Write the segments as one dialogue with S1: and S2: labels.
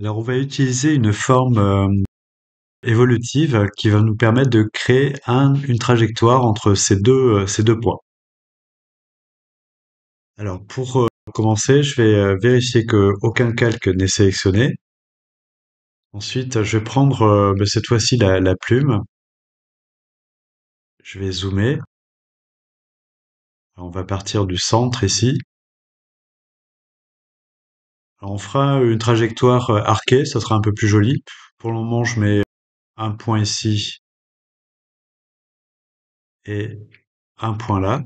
S1: Alors, on va utiliser une forme évolutive qui va nous permettre de créer une trajectoire entre ces deux points. Alors, pour commencer, je vais vérifier que aucun calque n'est sélectionné. Ensuite, je vais prendre cette fois-ci la plume. Je vais zoomer. Alors, on va partir du centre ici. Alors, on fera une trajectoire arquée, ça sera un peu plus joli. Pour le moment, je mets un point ici et un point là.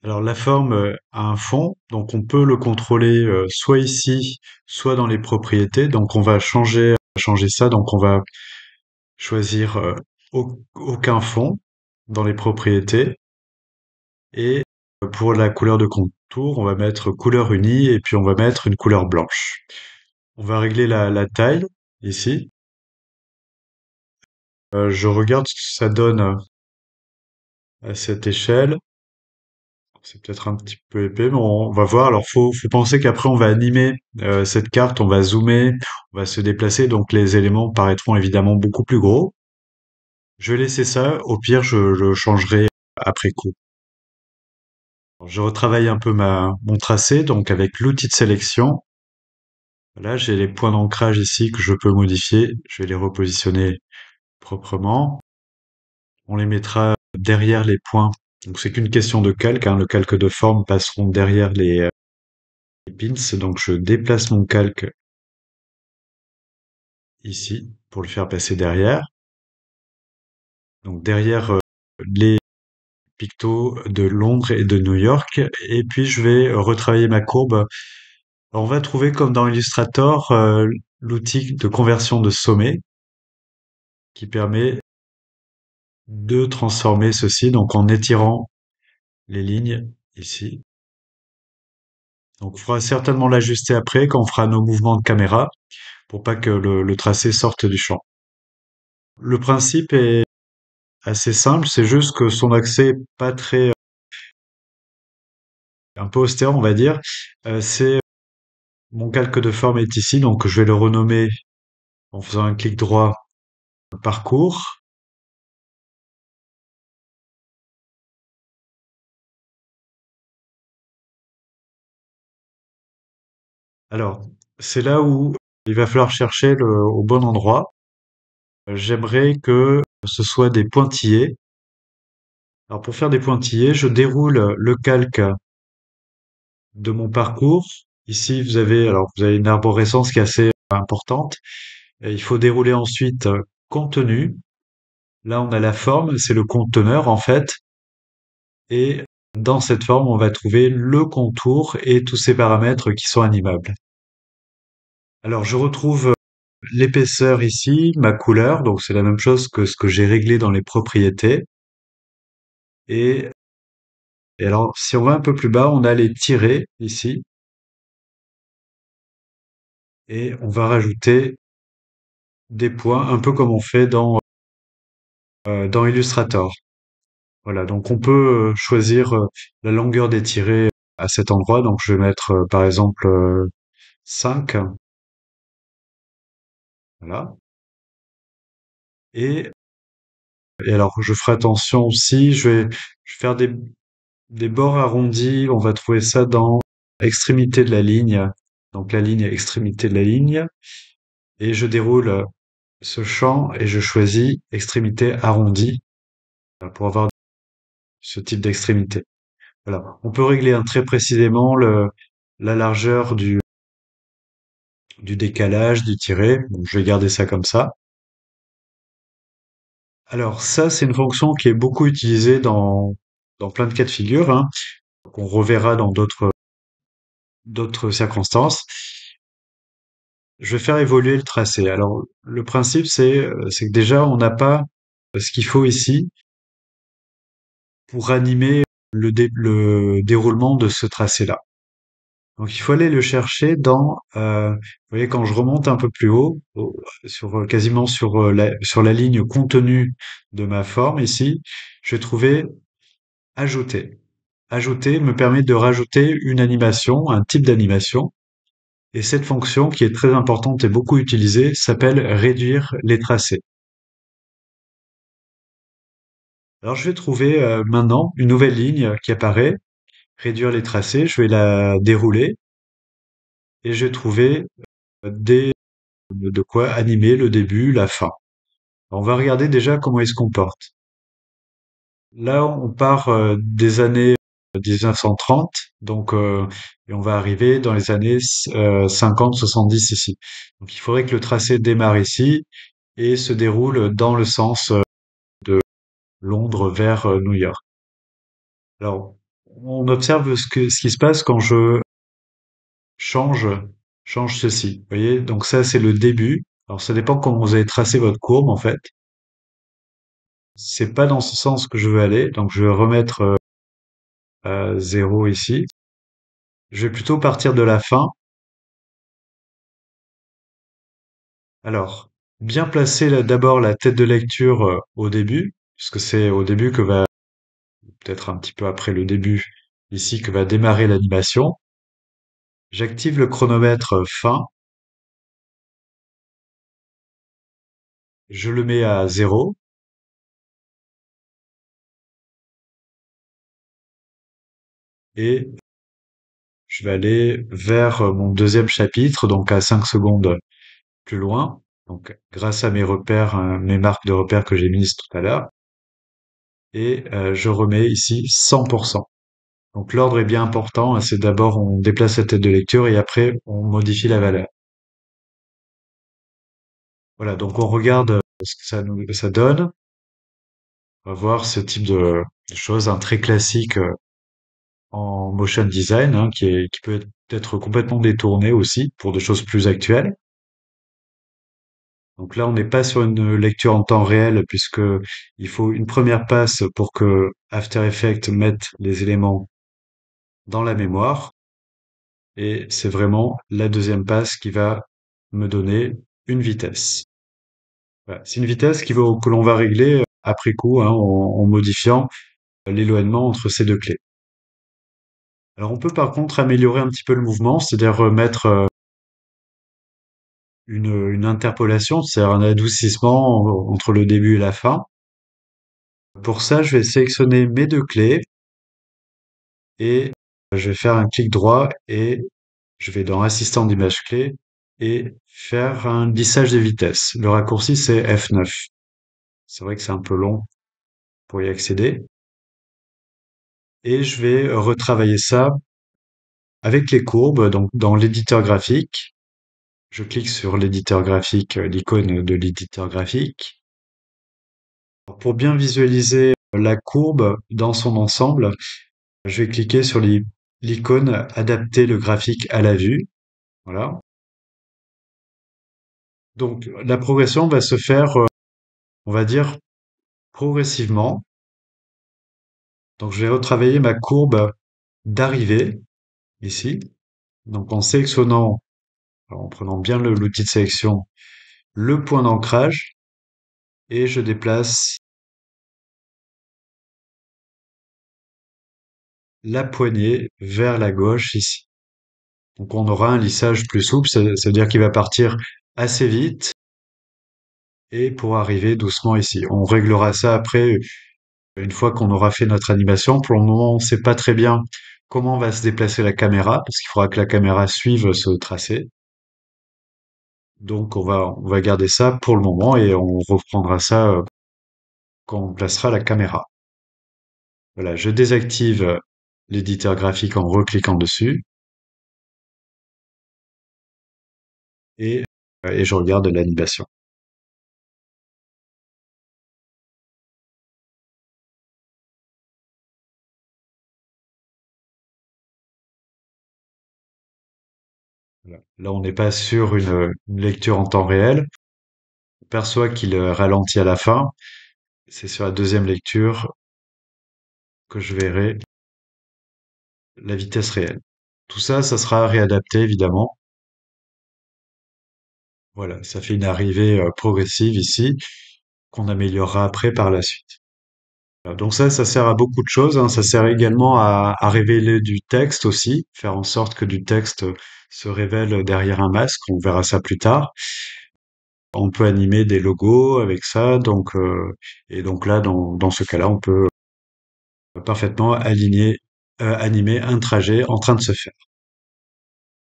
S1: Alors la forme a un fond, donc on peut le contrôler soit ici, soit dans les propriétés. Donc on va changer ça. Donc on va choisir aucun fond dans les propriétés. Et pour la couleur de contour, on va mettre couleur unie et puis on va mettre une couleur blanche. On va régler la taille ici. Je regarde ce que ça donne à cette échelle. C'est peut-être un petit peu épais, mais on va voir. Alors, faut penser qu'après, on va animer cette carte, on va zoomer, on va se déplacer, donc les éléments paraîtront évidemment beaucoup plus gros. Je vais laisser ça. Au pire, je le changerai après coup. Alors, je retravaille un peu mon tracé, donc avec l'outil de sélection. Là, j'ai les points d'ancrage ici que je peux modifier. Je vais les repositionner proprement. On les mettra derrière les points. Donc, c'est qu'une question de calque, hein. Le calque de forme passeront derrière les pins. Donc, je déplace mon calque ici pour le faire passer derrière. Donc derrière les pictos de Londres et de New York. Et puis je vais retravailler ma courbe. Alors, on va trouver comme dans Illustrator l'outil de conversion de sommet qui permet de transformer ceci donc en étirant les lignes ici. Donc il faudra certainement l'ajuster après quand on fera nos mouvements de caméra pour pas que le tracé sorte du champ. Le principe est assez simple, c'est juste que son accès est pas très un peu austère, on va dire. C'est mon calque de forme est ici, donc je vais le renommer en faisant un clic droit parcours. Alors, c'est là où il va falloir chercher au bon endroit. J'aimerais que ce soit des pointillés. Alors, pour faire des pointillés, je déroule le calque de mon parcours. Ici, vous avez une arborescence qui est assez importante. Et il faut dérouler ensuite contenu. Là, on a la forme, c'est le conteneur en fait. Et dans cette forme, on va trouver le contour et tous ces paramètres qui sont animables. Alors, je retrouve l'épaisseur ici, ma couleur, donc c'est la même chose que ce que j'ai réglé dans les propriétés. Et, et alors, si on va un peu plus bas, on a les tirets ici. Et on va rajouter des points, un peu comme on fait dans Illustrator. Voilà, donc on peut choisir la longueur des tirets à cet endroit. Donc je vais mettre par exemple 5. Voilà. Et, et alors je ferai attention aussi, je vais faire des bords arrondis. On va trouver ça dans extrémité de la ligne. Donc la ligne, extrémité de la ligne. Et je déroule ce champ et je choisis extrémité arrondie pour avoir ce type d'extrémité. Voilà. On peut régler très précisément la largeur du décalage, du tiret. Donc, je vais garder ça comme ça. Alors ça, c'est une fonction qui est beaucoup utilisée dans plein de cas de figure, hein, qu'on reverra dans d'autres circonstances. Je vais faire évoluer le tracé. Alors le principe, c'est que déjà, on n'a pas ce qu'il faut ici pour animer le déroulement de ce tracé-là. Donc il faut aller le chercher vous voyez, quand je remonte un peu plus haut, quasiment sur la ligne contenue de ma forme ici, je vais trouver ajouter. Ajouter me permet de rajouter une animation, un type d'animation. Et cette fonction, qui est très importante et beaucoup utilisée, s'appelle réduire les tracés. Alors je vais trouver maintenant une nouvelle ligne qui apparaît, réduire les tracés, je vais la dérouler et je vais trouver des, de quoi animer le début, la fin. On va regarder déjà comment il se comporte. Là, on part des années 1930, donc et on va arriver dans les années 50-70 ici. Donc il faudrait que le tracé démarre ici et se déroule dans le sens de Londres vers New York. Alors, on observe ce qui se passe quand je change, change ceci. Vous voyez? Donc ça, c'est le début. Alors ça dépend comment vous avez tracé votre courbe en fait. C'est pas dans ce sens que je veux aller, donc je vais remettre à 0 ici. Je vais plutôt partir de la fin. Alors, bien placer d'abord la tête de lecture au début, puisque c'est au début que va, peut-être un petit peu après le début, ici, que va démarrer l'animation. J'active le chronomètre fin, je le mets à 0 et je vais aller vers mon deuxième chapitre, donc à 5 secondes plus loin. Donc, grâce à mes repères, mes marques de repères que j'ai mises tout à l'heure. Et je remets ici 100%. Donc l'ordre est bien important, hein. C'est d'abord on déplace la tête de lecture et après on modifie la valeur. Voilà, donc on regarde ce que ça donne. On va voir ce type de choses, un très classique en motion design, hein, qui peut être complètement détourné aussi pour des choses plus actuelles. Donc là, on n'est pas sur une lecture en temps réel puisque il faut une première passe pour que After Effects mette les éléments dans la mémoire. Et c'est vraiment la deuxième passe qui va me donner une vitesse. Voilà. C'est une vitesse que l'on va régler après coup, hein, en modifiant l'éloignement entre ces deux clés. Alors on peut par contre améliorer un petit peu le mouvement, c'est-à-dire mettre une interpolation, c'est-à-dire un adoucissement entre le début et la fin. Pour ça, je vais sélectionner mes deux clés et je vais faire un clic droit et je vais dans Assistant d'image clé et faire un lissage des vitesses. Le raccourci, c'est F9. C'est vrai que c'est un peu long pour y accéder. Et je vais retravailler ça avec les courbes, donc dans l'éditeur graphique. Je clique sur l'éditeur graphique, l'icône de l'éditeur graphique. Pour bien visualiser la courbe dans son ensemble, je vais cliquer sur l'icône Adapter le graphique à la vue. Voilà. Donc la progression va se faire, on va dire, progressivement. Donc je vais retravailler ma courbe d'arrivée ici. Donc en sélectionnant, alors, en prenant bien l'outil de sélection, le point d'ancrage et je déplace la poignée vers la gauche ici. Donc on aura un lissage plus souple, c'est-à-dire qu'il va partir assez vite et pour arriver doucement ici. On réglera ça après, une fois qu'on aura fait notre animation. Pour le moment, on ne sait pas très bien comment va se déplacer la caméra, parce qu'il faudra que la caméra suive ce tracé. Donc on va garder ça pour le moment et on reprendra ça quand on placera la caméra. Voilà, je désactive l'éditeur graphique en recliquant dessus et, et je regarde l'animation. Voilà. Là, on n'est pas sur une lecture en temps réel. On perçoit qu'il ralentit à la fin. C'est sur la deuxième lecture que je verrai la vitesse réelle. Tout ça, ça sera réadapté évidemment. Voilà, ça fait une arrivée progressive ici qu'on améliorera après par la suite. Donc ça sert à beaucoup de choses, hein. Ça sert également à révéler du texte aussi, faire en sorte que du texte se révèle derrière un masque. On verra ça plus tard. On peut animer des logos avec ça, et donc là, dans ce cas-là, on peut parfaitement animer un trajet en train de se faire.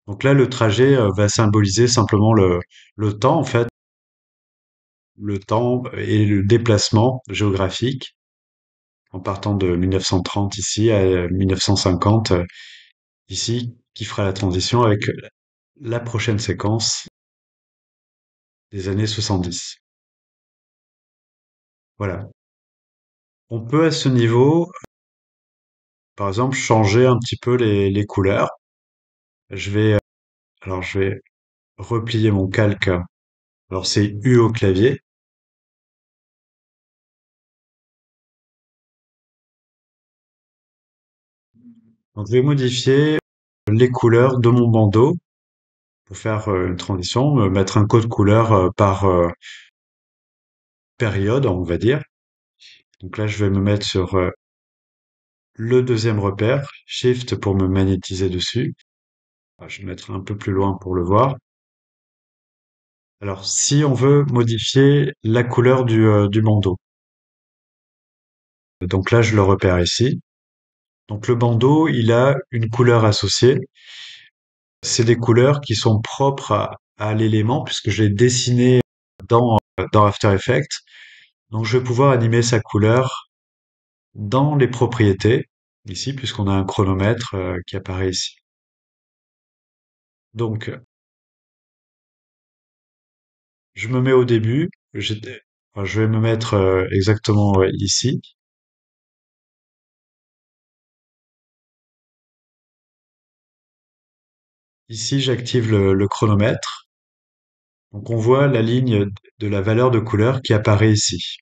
S1: Donc là, le trajet va symboliser simplement le temps, en fait, le temps et le déplacement géographique en partant de 1930 ici à 1950 ici, qui fera la transition avec la prochaine séquence des années 70. Voilà. On peut à ce niveau, par exemple, changer un petit peu les couleurs. Je vais, je vais replier mon calque. Alors c'est U au clavier. Donc je vais modifier les couleurs de mon bandeau pour faire une transition, mettre un code couleur par période, on va dire. Donc là, je vais me mettre sur le deuxième repère, Shift pour me magnétiser dessus. Je vais me mettre un peu plus loin pour le voir. Alors, si on veut modifier la couleur du bandeau, donc là, je le repère ici. Donc le bandeau, il a une couleur associée. C'est des couleurs qui sont propres à l'élément puisque je l'ai dessiné dans After Effects. Donc je vais pouvoir animer sa couleur dans les propriétés ici puisqu'on a un chronomètre qui apparaît ici. Donc je me mets au début. Je vais me mettre exactement ici. Ici, j'active le chronomètre. Donc on voit la ligne de la valeur de couleur qui apparaît ici.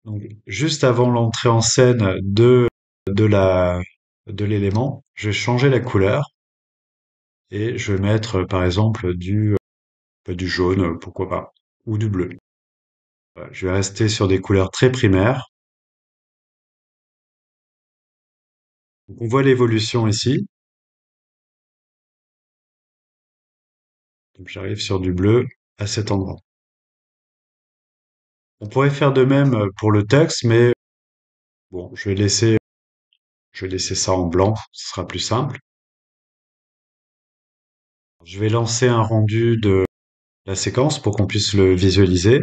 S1: Donc juste avant l'entrée en scène de la de l'élément, je vais changer la couleur et je vais mettre par exemple du jaune, pourquoi pas, ou du bleu. Voilà, je vais rester sur des couleurs très primaires. Donc on voit l'évolution ici. Donc j'arrive sur du bleu à cet endroit. On pourrait faire de même pour le texte, mais bon, je vais laisser ça en blanc, ce sera plus simple. Je vais lancer un rendu de la séquence pour qu'on puisse le visualiser.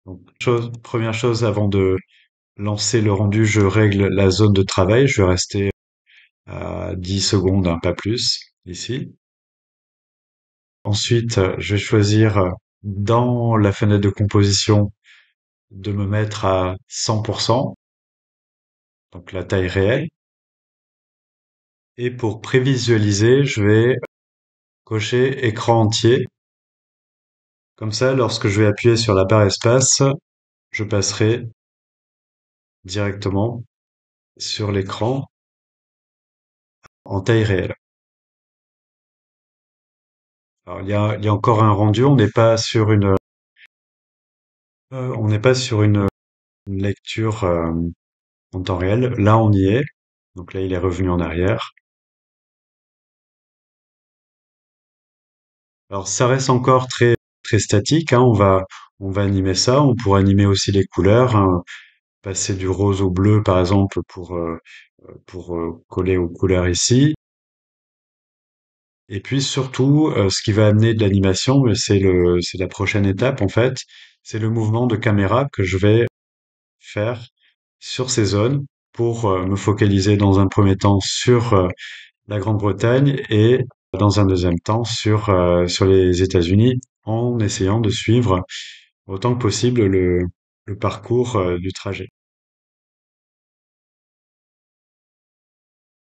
S1: Donc, première chose, avant de lancer le rendu, je règle la zone de travail. Je vais rester à 10 secondes, hein, pas plus, ici. Ensuite, je vais choisir dans la fenêtre de composition de me mettre à 100%, donc la taille réelle. Et pour prévisualiser, je vais cocher écran entier. Comme ça, lorsque je vais appuyer sur la barre espace, je passerai directement sur l'écran en taille réelle. Alors, il y a encore un rendu, on n'est pas sur une lecture en temps réel. Là, on y est. Donc là, il est revenu en arrière. Alors, ça reste encore très statique, hein. On va animer ça. On pourra animer aussi les couleurs, hein. Passer du rose au bleu, par exemple, pour coller aux couleurs ici. Et puis surtout, ce qui va amener de l'animation, mais c'est la prochaine étape en fait, c'est le mouvement de caméra que je vais faire sur ces zones pour me focaliser dans un premier temps sur la Grande-Bretagne et dans un deuxième temps sur les États-Unis en essayant de suivre autant que possible le parcours du trajet.